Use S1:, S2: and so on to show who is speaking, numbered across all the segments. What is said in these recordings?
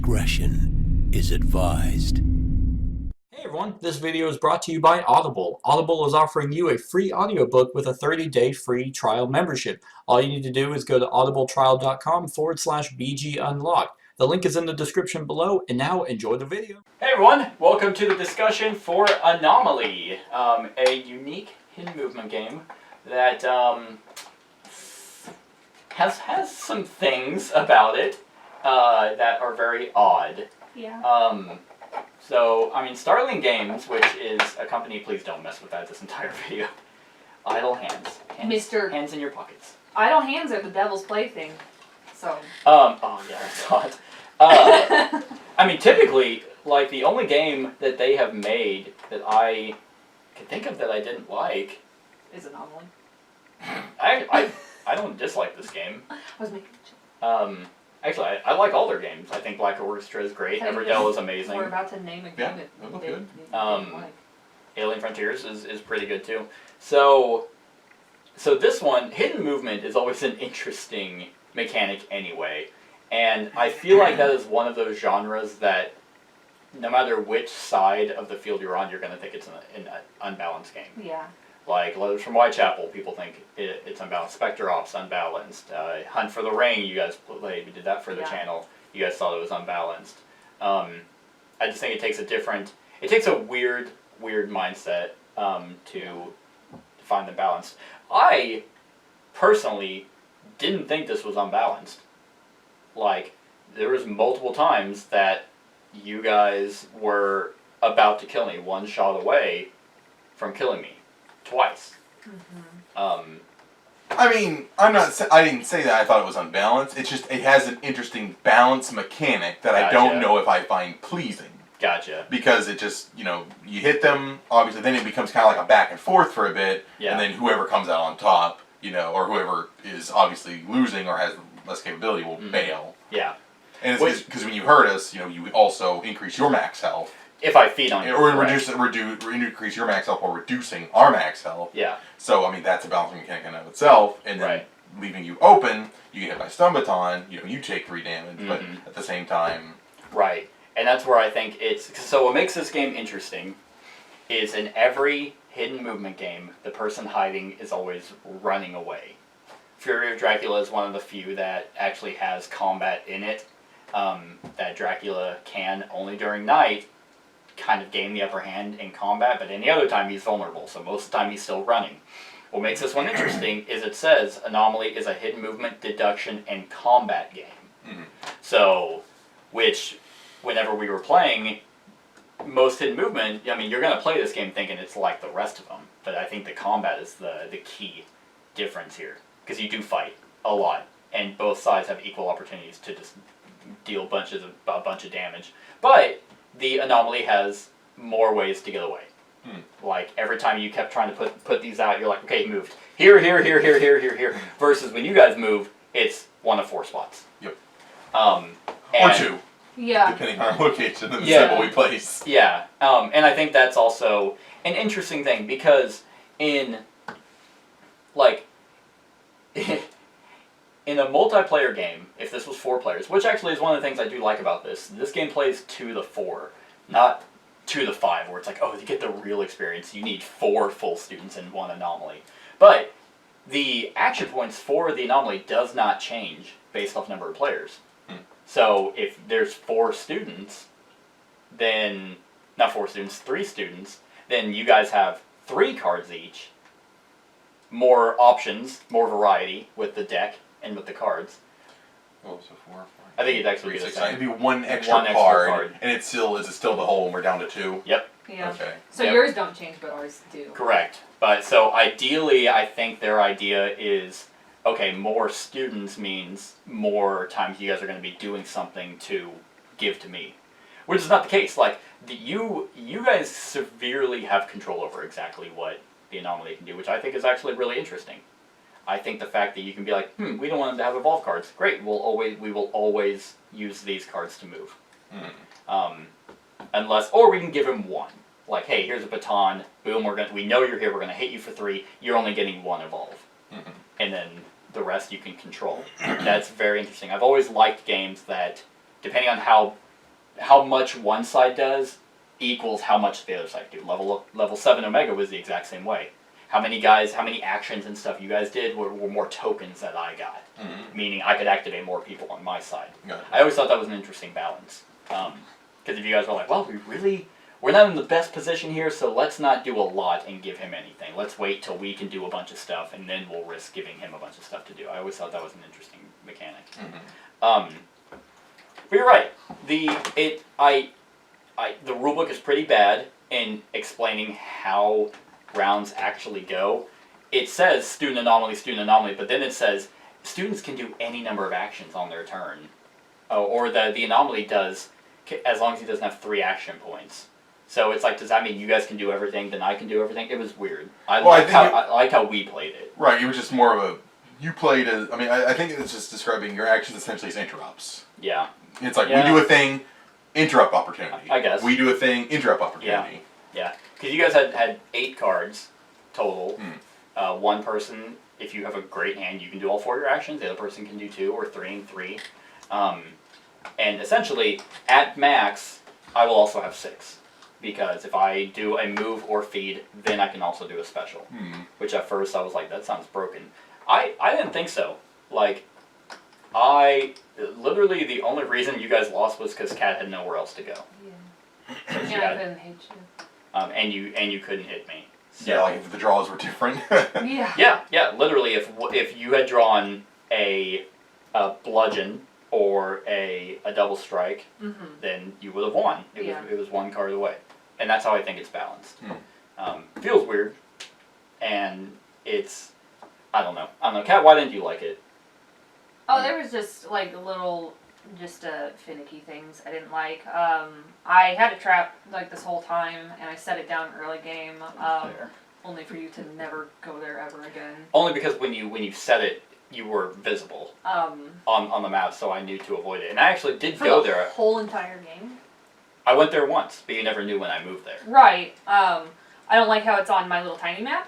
S1: discretion is advised.
S2: Hey everyone, this video is brought to you by Audible. Audible is offering you a free audiobook with a 30-day free trial membership. All you need to do is go to audibletrial.com/BGUnlocked. The link is in the description below, and now enjoy the video. Hey everyone, welcome to the discussion for Anomaly, a unique hidden movement game that has some things about it that are very odd.
S3: Yeah.
S2: So, I mean, Starling Games, which is a company, please don't mess with that this entire video. Idle hands. Hands in your pockets.
S3: Idle hands are the devil's plaything, so.
S2: Oh yeah, I saw it. I mean, typically, like, the only game that they have made that I can think of that I didn't like
S3: is Anomaly.
S2: I don't dislike this game.
S3: I was making a joke.
S2: Actually, I like all their games. I think Black Orchestra is great. Everdell is amazing.
S3: We're about to name a game that
S4: look good.
S2: Alien Frontiers is pretty good too. So this one, hidden movement is always an interesting mechanic anyway. And I feel like that is one of those genres that no matter which side of the field you're on, you're going to think it's an unbalanced game.
S3: Yeah.
S2: Like Letters from Whitechapel, people think it's unbalanced. Spectre Ops, unbalanced. Hunt for the Ring, you guys played. We did that for the channel. You guys thought it was unbalanced. I just think it takes a weird mindset to find the balance. I personally didn't think this was unbalanced. Like, there was multiple times that you guys were about to kill me, one shot away from killing me. Twice.
S3: Mm-hmm.
S4: I mean, I didn't say that I thought it was unbalanced. It's just, it has an interesting balance mechanic that I don't know if I find pleasing.
S2: Gotcha.
S4: Because it just, you hit them, obviously, then it becomes kind of like a back and forth for a bit, and then whoever comes out on top, or whoever is obviously losing or has less capability will bail.
S2: Yeah.
S4: And it's because when you hurt us, you also increase your max health.
S2: If I feed on you.
S4: Or increase your max health while reducing our max health.
S2: Yeah.
S4: So, I mean, that's a balancing mechanic in and of itself. And then leaving you open, you get hit by stun baton, you take 3 damage, but at the same time...
S2: Right. And that's where I think so what makes this game interesting is in every hidden movement game, the person hiding is always running away. Fury of Dracula is one of the few that actually has combat in it. That Dracula can, only during night, kind of gain the upper hand in combat, but any other time he's vulnerable, so most of the time he's still running. What makes this one interesting is it says Anomaly is a hidden movement, deduction, and combat game.
S4: Mm-hmm.
S2: So, which, whenever we were playing, most hidden movement, I mean, you're going to play this game thinking it's like the rest of them, but I think the combat is the key difference here, because you do fight a lot, and both sides have equal opportunities to just deal a bunch of damage. But the Anomaly has more ways to get away. Like, every time you kept trying to put these out, you're like, okay, moved. Here. Versus when you guys move, it's 1 of 4 spots.
S4: Yep.
S2: Or
S4: 2.
S3: Yeah.
S4: Depending on our location and the symbol we place.
S2: Yeah. And I think that's also an interesting thing, because in a multiplayer game, if this was 4 players, which actually is one of the things I do like about this game plays 2 to 4, not 2 to 5, where it's like, oh, to get the real experience, you need 4 full students and 1 Anomaly. But the action points for the Anomaly does not change based off number of players. So if there's 4 students, then, not 4 students, 3 students, then you guys have 3 cards each, more options, more variety with the deck and with the cards.
S4: Oh, so 4.
S2: I think it'd actually be the same.
S4: It'd be one extra card, and is it still the whole when we're down to 2?
S2: Yep.
S3: Yeah.
S4: Okay.
S3: So yours don't change, but ours do.
S2: Correct. But so ideally, I think their idea is, okay, more students means more times you guys are going to be doing something to give to me. Which is not the case. Like, you guys severely have control over exactly what the Anomaly can do, which I think is actually really interesting. I think the fact that you can be like, we don't want them to have evolve cards. Great, we will always use these cards to move. Or we can give him 1. Like, hey, here's a baton. Boom, we know you're here. We're gonna hit you for 3. You're only getting 1 evolve, and then the rest you can control. That's very interesting. I've always liked games that, depending on how how much one side does equals how much the other side do. Level 7 Omega was the exact same way. How many actions and stuff you guys did were more tokens that I got. Meaning I could activate more people on my side. I always thought that was an interesting balance. Because if you guys were like, well, we're not in the best position here, so let's not do a lot and give him anything. Let's wait till we can do a bunch of stuff, and then we'll risk giving him a bunch of stuff to do. I always thought that was an interesting mechanic. But you're right. The rulebook is pretty bad in explaining how rounds actually go. It says student anomaly, but then it says students can do any number of actions on their turn. Or the anomaly does, as long as he doesn't have 3 action points. So it's like, does that mean you guys can do everything, then I can do everything? It was weird. I liked how we played it.
S4: Right, it was just more of a, you played as, I think it's just describing your actions essentially as interrupts.
S2: Yeah.
S4: It's like, we do a thing, interrupt opportunity.
S2: I guess.
S4: We do a thing, interrupt opportunity.
S2: Yeah. Because you guys had 8 cards total. One person, if you have a great hand, you can do all 4 of your actions. The other person can do 2 or 3 and 3. And essentially, at max, I will also have 6. Because if I do a move or feed, then I can also do a special. Which at first I was like, that sounds broken. I didn't think so. Like, literally the only reason you guys lost was because Kat had nowhere else to go.
S3: Yeah. And I couldn't hit you.
S2: And you couldn't hit me. So,
S4: yeah, like if the draws were different.
S2: Yeah. Literally, if you had drawn a bludgeon or a double strike, then you would have won. It was 1 card away, and that's how I think it's balanced. Feels weird, and it's I don't know. Kat, why didn't you like it?
S1: Oh, there was just like little, finicky things I didn't like. I had a trap like this whole time, and I set it down early game, only for you to never go there ever again.
S2: Only because when you set it, you were visible on the map, so I knew to avoid it. And I actually did go there.
S1: The whole entire game?
S2: I went there once, but you never knew when I moved there.
S1: Right. I don't like how it's on my little tiny map.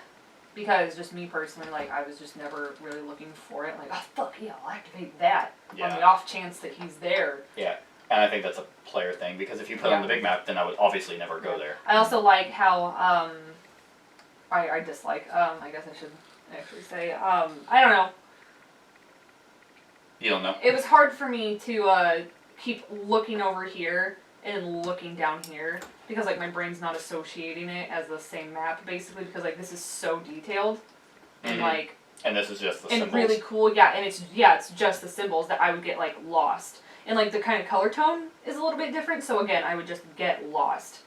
S1: Because just me personally, like, I was just never really looking for it. Like, oh, fuck yeah, I'll activate that on the off chance that he's there.
S2: Yeah, and I think that's a player thing, because if you put it on the big map, then I would obviously never go there.
S1: I also like how, I dislike, I guess I should actually say, I don't know.
S2: You don't know?
S1: It was hard for me to, keep looking over here and looking down here. Because, like, my brain's not associating it as the same map, basically, because, like, this is so detailed. And, like...
S2: And this is just the symbols.
S1: And really cool, and it's just the symbols that I would get, like, lost. And, like, the kind of color tone is a little bit different, so, again, I would just get lost.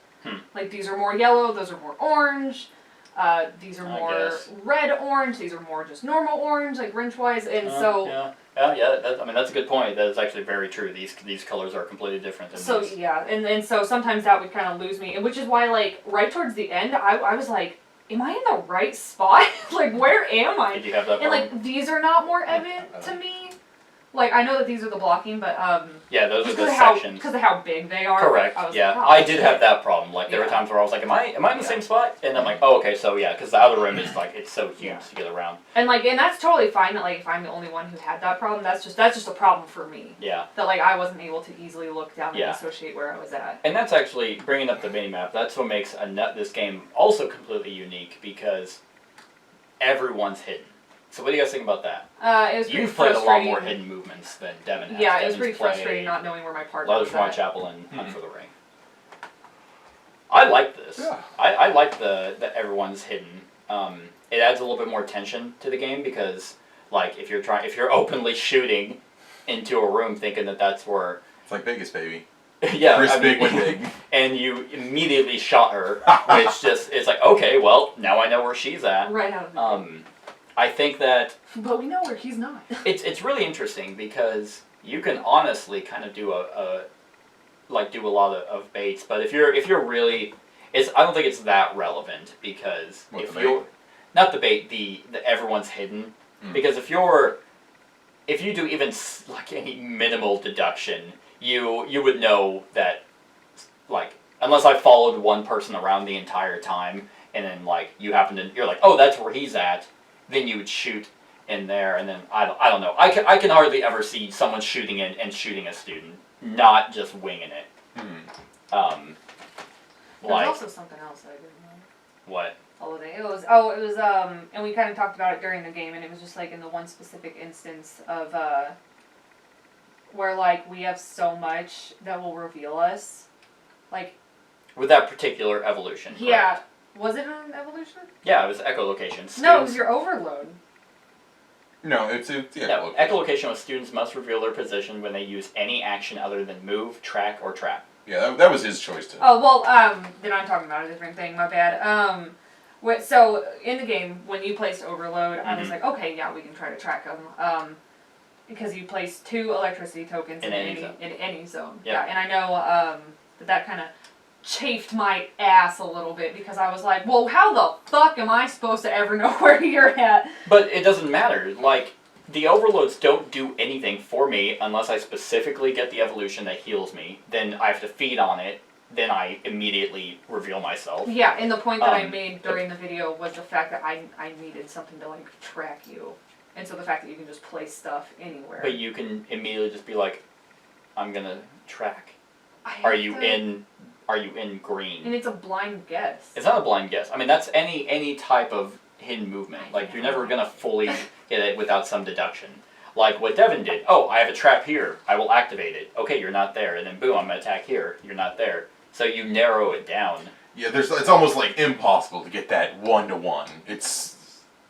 S1: Like, these are more yellow, those are more orange, these are more red-orange, these are more just normal orange, like, wrench-wise, and so...
S2: That's a good point. That is actually very true. These colors are completely different than
S1: so,
S2: these.
S1: Yeah, and so sometimes that would kind of lose me, and which is why, like, right towards the end, I was like, am I in the right spot? Like, where am I?
S2: Did you have that
S1: problem?
S2: And,
S1: like, these are not more evident to me. Like, I know that these are the blocking, but,
S2: yeah, those are the sections.
S1: Because of how big they are.
S2: Correct, I did have that problem. Like, there were times where I was like, am I in the same spot? And I'm like, oh, okay, so yeah, because the outer rim is, like, it's so huge to get around.
S1: And, like, and that's totally fine that, like, if I'm the only one who had that problem, that's just a problem for me.
S2: Yeah.
S1: That, like, I wasn't able to easily look down and associate where I was at.
S2: And that's actually, bringing up the minimap, that's what makes this game also completely unique, because everyone's hidden. So what do you guys think about that?
S1: It was pretty
S2: You've played a lot more
S1: frustrating.
S2: hidden movements than Devin has.
S1: Yeah, it was
S2: Devin's
S1: pretty frustrating not knowing where my partner
S2: Letters
S1: was
S2: from
S1: at.
S2: Whitechapel and Hunt for the Ring. I like this.
S4: Yeah.
S2: I like the everyone's hidden. It adds a little bit more tension to the game, because, like, if you're openly shooting into a room thinking that that's where...
S4: It's like Vegas, baby.
S2: Yeah,
S4: Chris Big win big.
S2: And you immediately shot her, which just, it's like, okay, well, now I know where she's at.
S1: Right out of the
S2: I think that...
S1: But we know where he's not.
S2: It's really interesting, because you can honestly kind of do a lot of baits, but if you're really... I don't think it's that relevant, because not the bait, the everyone's hidden, because if you do even, like, any minimal deduction, you would know that, like, unless I followed one person around the entire time, and then, like, you're like, oh, that's where he's at, then you would shoot in there, and then, I don't know. I can hardly ever see someone shooting in and shooting a student, not just winging it.
S1: There was also something else that I didn't know.
S2: What?
S1: Holiday. It was, and we kind of talked about it during the game, and it was just like in the one specific instance of, where like we have so much that will reveal us. Like.
S2: With that particular evolution.
S1: Yeah.
S2: Correct.
S1: Was it an evolution?
S2: Yeah, it was echolocation.
S1: No, it was your overload.
S4: No, it's
S2: no, echolocation was students must reveal their position when they use any action other than move, track, or trap.
S4: Yeah, that was his choice too.
S1: Oh, well, then I'm talking about a different thing, my bad. So, in the game, when you placed overload, I was like, okay, yeah, we can try to track them. Because you place 2 electricity tokens in any zone.
S2: Yep.
S1: Yeah, and I know that kind of chafed my ass a little bit because I was like, well, how the fuck am I supposed to ever know where you're at?
S2: But it doesn't matter. Like, the overloads don't do anything for me unless I specifically get the evolution that heals me. Then I have to feed on it. Then I immediately reveal myself.
S1: Yeah, and the point that I made during the video was the fact that I needed something to, like, track you. And so the fact that you can just place stuff anywhere.
S2: But you can immediately just be like, I'm gonna track. Are you in green?
S1: And it's a blind guess.
S2: It's not a blind guess. I mean, that's any type of hidden movement. Like, you're never gonna fully hit it without some deduction. Like what Devin did. Oh, I have a trap here. I will activate it. Okay, you're not there. And then boom, I'm gonna attack here. You're not there. So you narrow it down.
S4: Yeah, it's almost like impossible to get that 1-to-1. It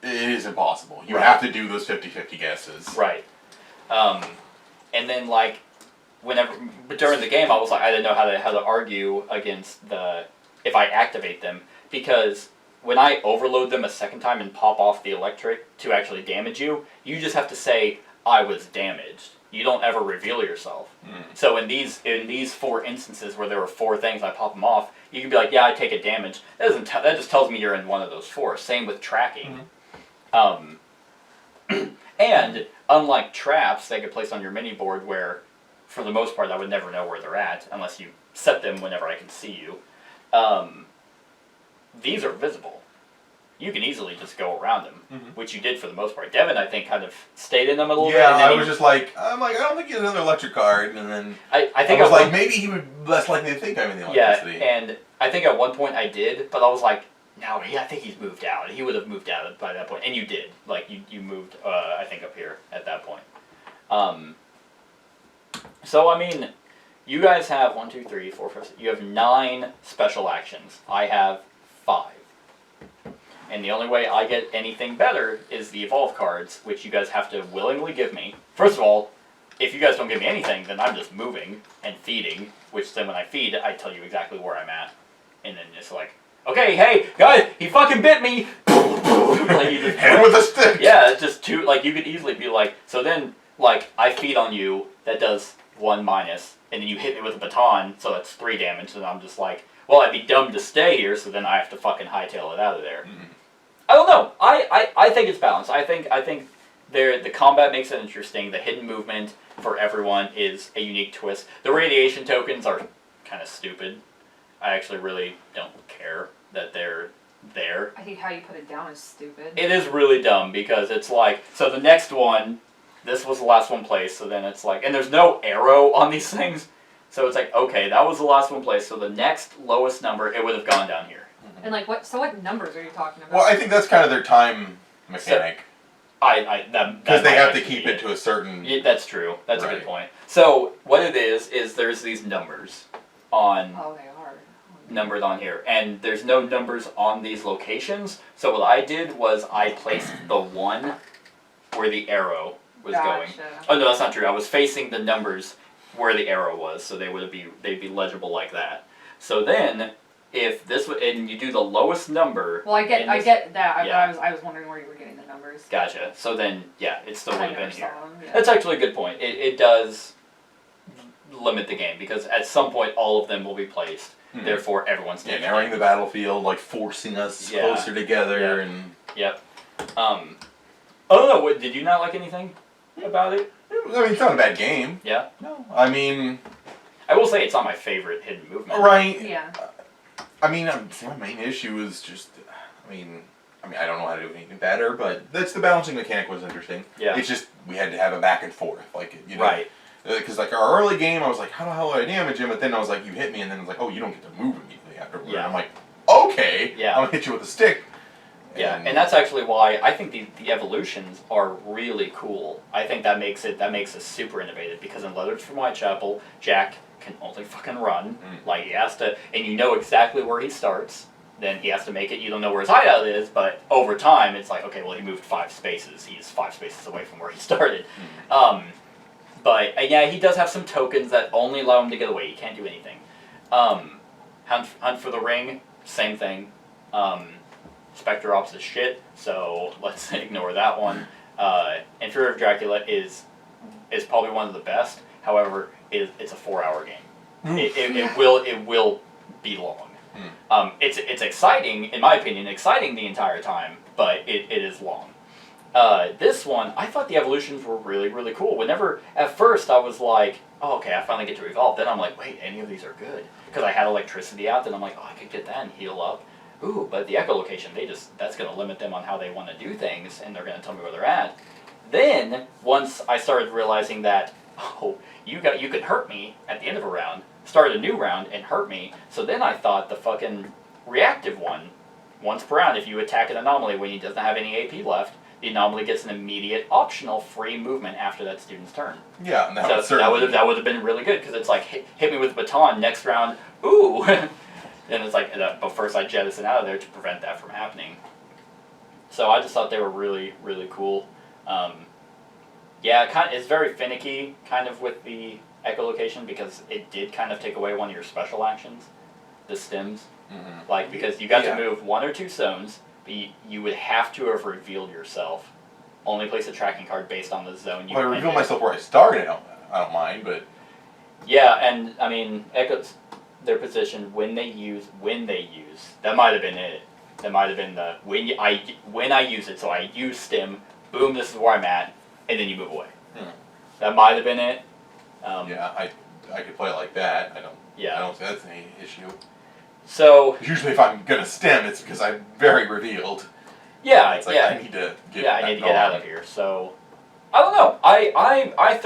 S4: is impossible. You have to do those 50-50 guesses.
S2: Right. And then like during the game, I was like, I didn't know how to argue against if I activate them, because when I overload them a second time and pop off the electric to actually damage you, you just have to say I was damaged. You don't ever reveal yourself. So in these 4 instances where there were 4 things, I pop them off. You can be like, yeah, I take a damage. That just tells me you're in one of those 4. Same with tracking. And unlike traps that get placed on your mini board, where for the most part I would never know where they're at unless you set them whenever I can see you. These are visible. You can easily just go around them, which you did for the most part. Devin, I think, kind of stayed in them a little bit.
S4: Yeah, I was just like, I don't think he has another electric card, and then
S2: I think
S4: I was like, maybe he would less likely to think I'm in the electricity.
S2: Yeah, and I think at one point I did, but I was like, no, I think he's moved out. He would have moved out by that point, and you did. Like you moved, I think, up here at that point. So I mean, you guys have 1, 2, 3, 4, 5, 6. You have 9 special actions. I have 5. And the only way I get anything better is the evolve cards, which you guys have to willingly give me. First of all, if you guys don't give me anything, then I'm just moving and feeding, which then when I feed, I tell you exactly where I'm at. And then it's like, okay, hey, guys, he fucking bit me! Like, you just,
S4: hit with a stick!
S2: Yeah, it's just 2, like, you could easily be like, so then, like, I feed on you, that does 1 minus, and then you hit me with a baton, so that's 3 damage, and I'm just like, well, I'd be dumb to stay here, so then I have to fucking hightail it out of there. I don't know. I think it's balanced. I think the combat makes it interesting. The hidden movement for everyone is a unique twist. The radiation tokens are kind of stupid. I actually really don't care that they're there.
S1: I think how you put it down is stupid.
S2: It is really dumb because it's like, so the next one, this was the last one placed, so then it's like, and there's no arrow on these things, so it's like, okay, that was the last one placed, so the next lowest number, it would have gone down here.
S1: And like what numbers are you talking about?
S4: Well, I think that's kind of their time mechanic.
S2: Because
S4: they have to keep it to a certain...
S2: Yeah, that's true. That's a good point. So, what it is there's these numbers on...
S1: Oh, they are.
S2: Numbered on here. And there's no numbers on these locations, so what I did was I placed the 1 where the arrow was going. Oh, no, that's not true. I was facing the numbers where the arrow was, so they'd be legible like that. So then... If this and you do the lowest number.
S1: Well, I get that. Yeah. I was wondering where you were getting the numbers.
S2: Gotcha. So then, yeah, it still would have been here.
S1: Yeah.
S2: That's actually a good point. It does limit the game because at some point all of them will be placed. Therefore, everyone's
S4: narrowing the battlefield, like forcing us closer together, and.
S2: Yep. I don't know. What did you not like anything about it?
S4: I mean, it's not a bad game.
S2: Yeah.
S4: No, I mean.
S2: I will say it's not my favorite hidden movement.
S4: Right.
S1: Yeah.
S4: I mean, my main issue is just, I mean, I don't know how to do anything better, but that's the balancing mechanic was interesting.
S2: Yeah.
S4: It's just, we had to have a back and forth, like, you know.
S2: Right.
S4: Because like our early game, I was like, how the hell do I damage him? But then I was like, you hit me, and then it was like, oh, you don't get to move immediately afterward.
S2: Yeah.
S4: I'm like, okay,
S2: Yeah.
S4: I'm gonna hit you with a stick.
S2: Yeah, and that's actually why I think the evolutions are really cool. I think that makes it super innovative, because in Letters from Whitechapel, Jack can only fucking run. Like, he has to, and you know exactly where he starts. Then he has to make it, you don't know where his hideout is, but over time it's like, okay, well, he moved 5 spaces. He's 5 spaces away from where he started. But yeah, he does have some tokens that only allow him to get away. He can't do anything. Hunt for the Ring, same thing. Spectre Ops is shit, so let's ignore that one. And Fear of Dracula is probably one of the best. However, it's a 4-hour game. It will be long. It's exciting, in my opinion, the entire time, but it is long. This one, I thought the evolutions were really, really cool. Whenever, at first, I was like, oh, okay, I finally get to evolve. Then I'm like, wait, any of these are good. Because I had electricity out, then I'm like, oh, I could get that and heal up. Ooh, but the echolocation, that's going to limit them on how they want to do things, and they're going to tell me where they're at. Then, once I started realizing that, oh, you could hurt me at the end of a round, start a new round, and hurt me, so then I thought the fucking reactive one, once per round, if you attack an anomaly when he doesn't have any AP left, the anomaly gets an immediate optional free movement after that student's turn.
S4: Yeah, and
S2: that would have been really good, because it's like, hit me with a baton, next round, ooh! And it's like, but first I jettison out of there to prevent that from happening. So I just thought they were really, really cool. Yeah, it's very finicky, kind of, with the echolocation, because it did kind of take away one of your special actions, the stims. Like, because you got to move 1 or 2 zones, but you would have to have revealed yourself. Only place a tracking card based on the zone you.
S4: Well, I reveal myself where I started. I don't mind, but.
S2: Yeah, and I mean, echoes. Their position when they use. That might have been it. That might have been the when I use it. So I use stim. Boom! This is where I'm at, and then you move away. That might have been it.
S4: Yeah, I could play it like that. I don't think that's any issue.
S2: So
S4: usually, if I'm gonna stim, it's because I'm very revealed.
S2: Yeah,
S4: it's like,
S2: yeah.
S4: I need to get.
S2: Yeah, I need to get out of here. So I don't know. I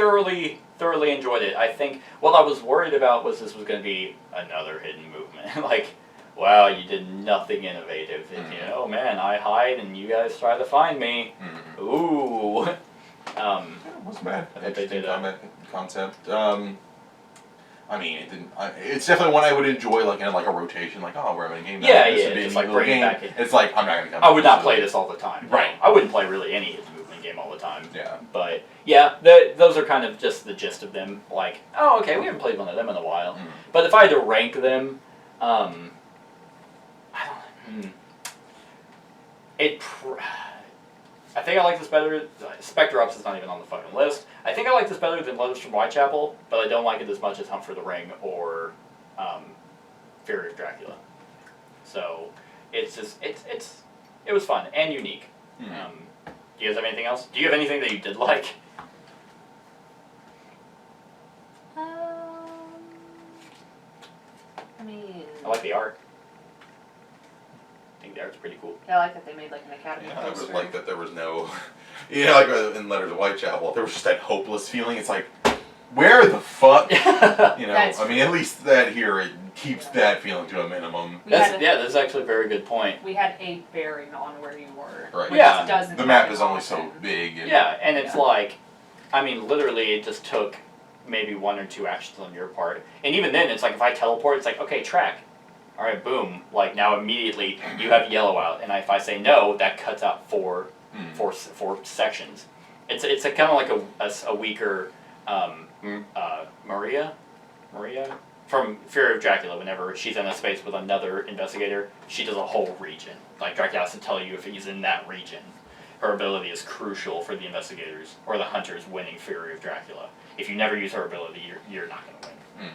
S2: thoroughly enjoyed it. I think what I was worried about was this was going to be another hidden movement. Like, wow, you did nothing innovative. And, you know, man, I hide and you guys try to find me. Ooh.
S4: It wasn't bad. Interesting concept. I mean, it didn't. It's definitely one I would enjoy, like in like a rotation. Like, oh, we're having a game.
S2: Yeah,
S4: this would be
S2: just
S4: a
S2: like
S4: little
S2: bringing
S4: game.
S2: back in.
S4: It's like I'm not gonna come.
S2: I would not play this all the time.
S4: Right.
S2: I wouldn't play really any hidden movement game all the time.
S4: Yeah.
S2: But yeah, those are kind of just the gist of them. Like, oh, okay, we haven't played one of them in a while. But if I had to rank them, I don't. I think I like this better. Spectre Ops is not even on the fucking list. I think I like this better than Letters from Whitechapel, but I don't like it as much as Hunt for the Ring or Fury of Dracula. So it's just it was fun and unique. Do you guys have anything else? Do you have anything that you did like?
S1: I mean,
S2: I like the art. I think the art's pretty cool.
S1: Yeah, I like that they made like an academy
S4: Yeah, I
S1: poster.
S4: was like that there was no, like in Letters of Whitechapel, there was just that hopeless feeling. It's like, where the fuck? I mean, at least that here, it keeps that feeling to a minimum.
S2: That's actually a very good point.
S1: We had a bearing on where you were.
S4: Right.
S1: Which
S2: Yeah.
S1: doesn't
S4: The map is
S1: happen
S4: only
S1: often.
S4: so big. And
S2: And it's like, I mean, literally it just took maybe 1 or 2 actions on your part. And even then, it's like, if I teleport, it's like, okay, track. All right, boom. Like, now immediately you have yellow out. And if I say no, that cuts out four sections. It's a kind of like a weaker Maria from Fear of Dracula. Whenever she's in a space with another investigator, she does a whole region. Like, Dracula has to tell you if he's in that region. Her ability is crucial for the investigators or the hunters winning Fury of Dracula. If you never use her ability, you're not going to win.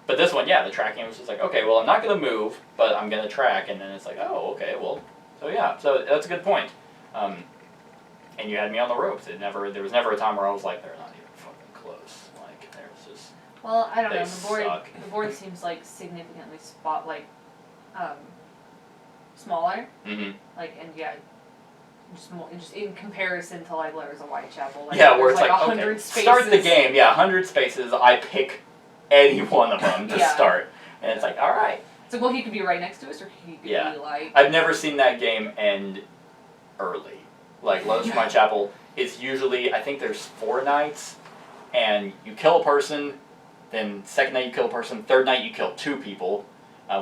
S2: But this one, the tracking was just like, okay, well, I'm not going to move, but I'm going to track, and then it's like, oh, okay, well, so that's a good point. And you had me on the ropes. There was never a time where I was like, they're not even fucking close. Like, there's just.
S1: Well, I don't know.
S2: They suck.
S1: The board seems like significantly smaller.
S2: Mm-hmm.
S1: Like, and just in comparison to like Layers of Whitechapel. Like,
S2: yeah, where
S1: there's
S2: it's like
S1: 100
S2: okay,
S1: spaces.
S2: start the game. Yeah, 100 spaces. I pick any one of them to
S1: Yeah.
S2: start, and it's like, all right.
S1: It's like, well, he could be right next to us, or he could
S2: Yeah.
S1: be like.
S2: I've never seen that game end early. Like Layers of Whitechapel is usually, I think there's 4 nights, and you kill a person. Then second night you kill a person. Third night you kill 2 people,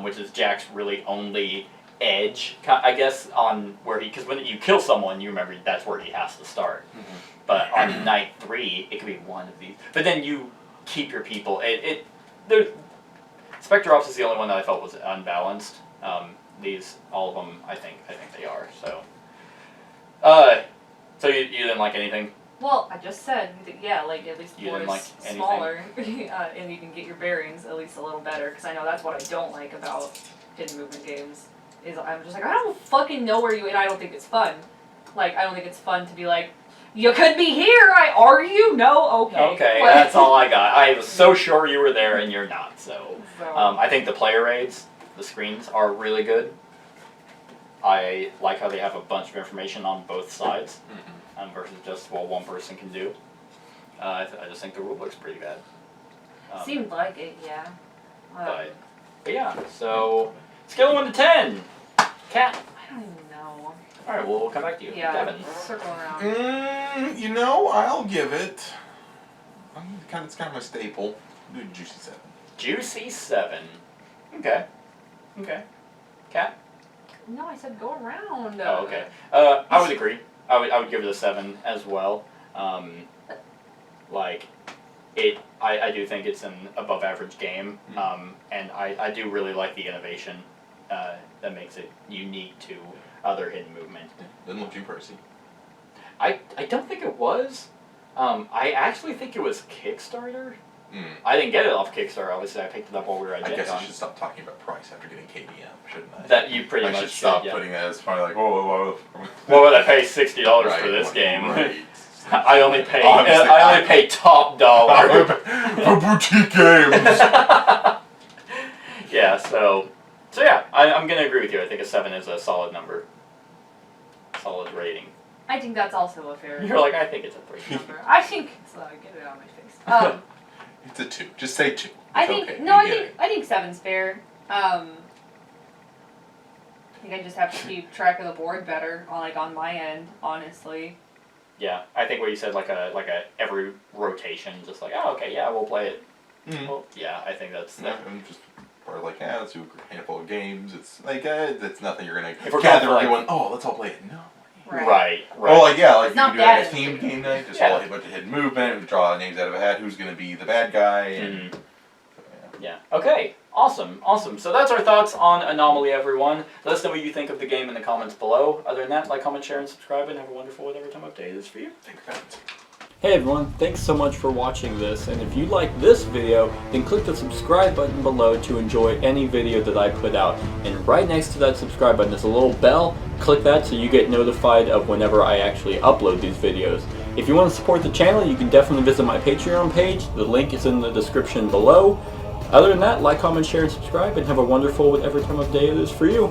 S2: which is Jack's really only edge, I guess, on where because when you kill someone, you remember that's where he has to start.
S4: Mm-hmm.
S2: But on night 3, it could be one of these. But then you keep your people. Spectre Ops is the only one that I felt was unbalanced. All of them, I think they are. So, so you didn't like anything?
S1: Well, I just said, yeah, like at least
S2: You
S1: 4
S2: didn't
S1: is
S2: like
S1: smaller, and you can get your bearings at least a little better. Because I know that's what I don't like about hidden movement games. Is I'm just like, I don't fucking know where you, and I don't think it's fun. Like, I don't think it's fun to be like, you could be here. Are you? No. Okay.
S2: Okay,
S1: Like,
S2: that's all I got. I was so sure you were there, and you're not. So,
S1: So,
S2: I think the player aids, the screens are really good. I like how they have a bunch of information on both sides. Versus just what one person can do. I just think the rulebook's pretty bad.
S1: seemed like it, yeah.
S2: But yeah, so scale of 1 to 10. Cat.
S1: I don't even know.
S2: All right, well we'll come back to you,
S1: Yeah,
S2: Devin.
S1: circle around.
S4: You know, I'll give it. It's kind of my staple. Do juicy 7.
S2: Juicy 7. Okay. Cat.
S1: No, I said go around.
S2: Oh, okay. I would agree. I would give it a 7 as well. I do think it's an above average game, and I do really like the innovation that makes it unique to other hidden movement.
S4: Doesn't look too pricey.
S2: I don't think it was. I actually think it was Kickstarter. I didn't get it off Kickstarter. Obviously, I picked it up while we were at
S4: I guess
S2: Gen
S4: I
S2: Con.
S4: should stop talking about price after getting KDM, shouldn't I?
S2: That you pretty
S4: I
S2: much
S4: should stop
S2: yeah.
S4: putting that as probably like, whoa.
S2: What would I pay $60
S4: Right,
S2: for this game?
S4: Right.
S2: I only pay top dollar.
S4: For boutique games.
S2: Yeah, so yeah, I'm gonna agree with you. I think a 7 is a solid number, solid rating.
S1: I think that's also a fair
S2: You're like, I think it's a 3.
S1: number. I think so. Get it out of my face.
S4: It's a 2. Just say 2.
S1: I
S4: It's
S1: think
S4: okay.
S1: no.
S4: You get it.
S1: I think 7's fair. I think I just have to keep track of the board better, on my end, honestly.
S2: Yeah, I think what you said, like a every rotation, just like, oh, okay, yeah, we'll play it. Well, yeah, I think that's.
S4: I'm just part of let's do a handful of games. It's like it's nothing you're gonna
S2: If we're
S4: gather
S2: going for,
S4: everyone. Oh, let's all play it. No.
S2: Right.
S4: Well, like
S1: It's
S4: you can
S1: not
S4: do like a
S1: that
S4: themed game night. Just
S2: Yeah.
S4: all a bunch of hidden movement. We draw names out of a hat. Who's gonna be the bad guy? And
S2: Yeah. Okay. Awesome. So that's our thoughts on Anomaly, everyone. Let us know what you think of the game in the comments below. Other than that, like, comment, share, and subscribe, and have a wonderful whatever time of day it is for you.
S4: think about it.
S3: Hey everyone, thanks so much for watching this, and if you like this video, then click the subscribe button below to enjoy any video that I put out. And right next to that subscribe button is a little bell. Click that so you get notified of whenever I actually upload these videos. If you want to support the channel, you can definitely visit my Patreon page. The link is in the description below. Other than that, like, comment, share, and subscribe, and have a wonderful whatever time of day it is for you.